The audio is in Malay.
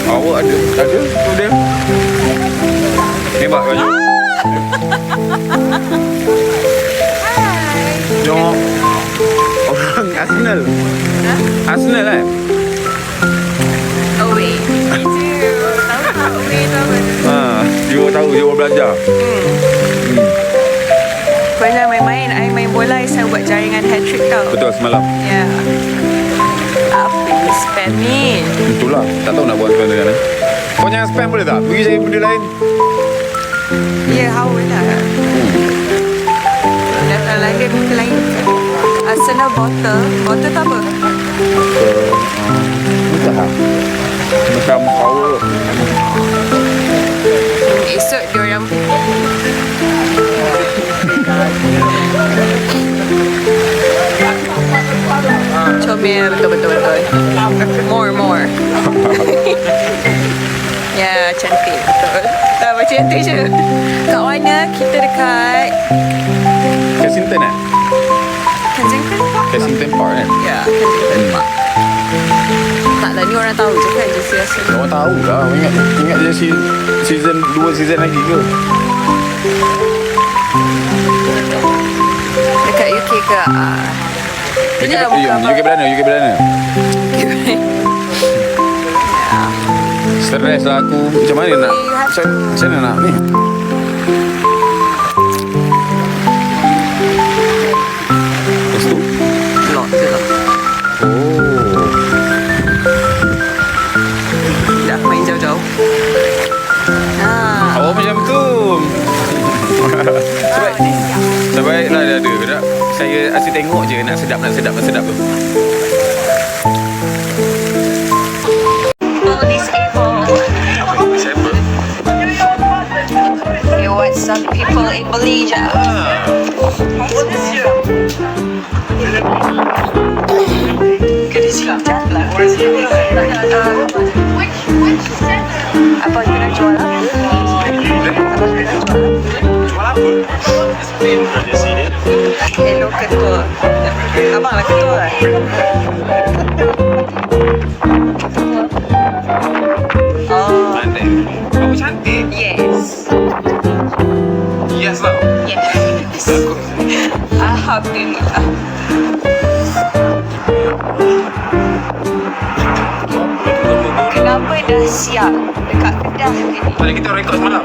Awak ada tu dia. Tembak baju. Tengok orang Arsenal. Arsenal kan? Away. Itu. Tahu tak away tu apa? Dia tahu, dia orang belajar. Pernah main-main, I main bola, saya buat jaringan hat-trick tau. Betul, semalam. Ya. Apa ni spam ni? Itulah, tak tahu nak buat spam dengan mana. Kau jangan spam boleh tak? Pergi cari benda lain. Ya, haul lah. Datang London ke lain. Arsenal bottle. Bottle tu apa? Entah. Macam power. Esok diorang comel, betul. More. Ya, cantik, betul. Tak, macam tu je. Kat mana kita dekat Kensington kan? Kensington Park? Kensington Park kan? Ya, Kensington Park. Taklah, ni orang tahu je kan JC Arsenal. Orang tahu lah. Ingat je season 2 season lagi ke? Dekat UK ke? Ini dah buka UK Belanda. Stres lah aku. Macam mana nak? Macam mana nak ni? Lepas tu? Lock je lah. Oh. Dah main jauh-jauh. Oh macam tu. Sebaiklah dia ada ke tak? Saya asyik tengok je nak sedap tu. Okay, what some people in Malaysia. Sekejap lah. Apa you nak jual lah? Hello ketua. Abang lah ketua kan? Oh, Kamu cantik. yes. Yes lah. Yes. Alhamdulillah. Kenapa dah siap dekat Kedah ni? Tadi kita rekod semalam.